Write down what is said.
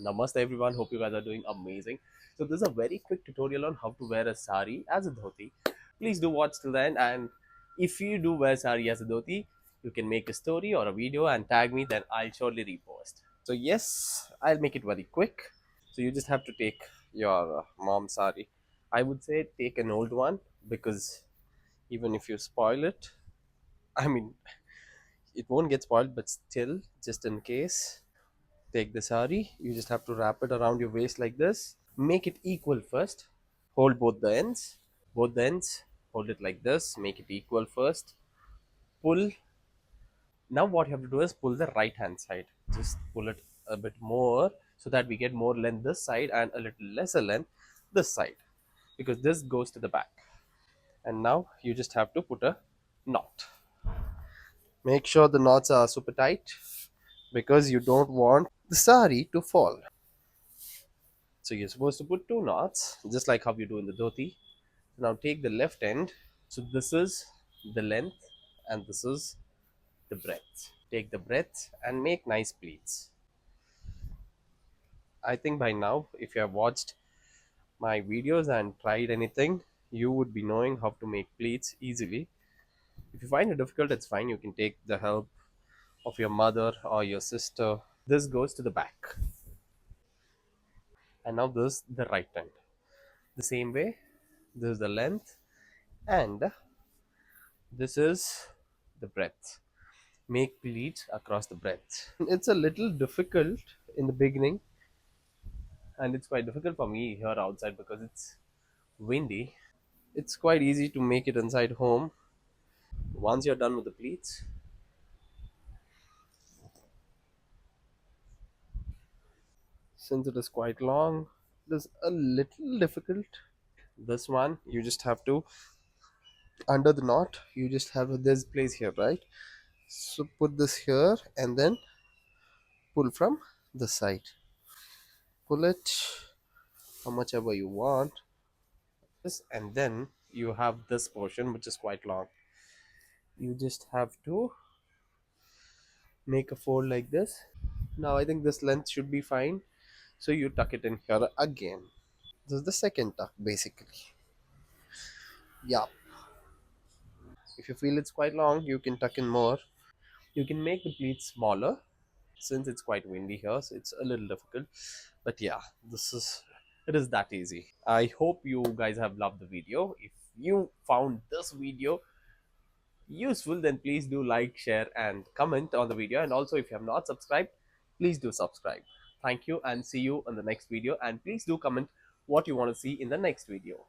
Namaste everyone, hope you guys are doing amazing. So this is a very quick tutorial on how to wear a sari as a dhoti. Please do watch till the end, and if you do wear sari as a dhoti, you can make a story or a video and tag me, then I'll surely repost. So yes, I'll make it very quick. So you just have to take your mom's sari. I would say take an old one because even if you spoil it, I mean it won't get spoiled, but still just in case, take the sari. You just have to wrap it around your waist like this. Make it equal first. Hold both the ends, hold it like this. Make it equal first. Pull. Now what you have to do is pull the right hand side. Just pull it a bit more so that we get more length this side and a little lesser length this side, because this goes to the back. And now you just have to put a knot. Make sure the knots are super tight because you don't want the sari to fall. So you're supposed to put two knots, just like how you do in the dhoti. Now take the left end. So this is the length and this is the breadth. Take the breadth and make nice pleats. I think by now, if you have watched my videos and tried anything, you would be knowing how to make pleats easily. If you find it difficult, it's fine. You can take the help of your mother or your sister. This goes to the back. And now this is the right end. The same way, this is the length and this is the breadth. Make pleats across the breadth. It's a little difficult in the beginning, and it's quite difficult for me here outside because it's windy. It's quite easy to make it inside home. Once you're done with the pleats, since it is quite long, it is a little difficult. This one, you just have to, under the knot, you just have this place here, right? So put this here and then pull from the side. Pull it how much ever you want. This, and then you have this portion which is quite long. You just have to make a fold like this. Now I think this length should be fine, so you tuck it in here again. This is the second tuck basically. Yeah, if you feel it's quite long, you can tuck in more. You can make the pleats smaller. Since it's quite windy here, so it's a little difficult, but yeah, this is, it is that easy. I hope you guys have loved the video. If you found this video useful, then please do like, share and comment on the video. And also, if you have not subscribed, please do subscribe. Thank you and see you in the next video. And please do comment what you want to see in the next video.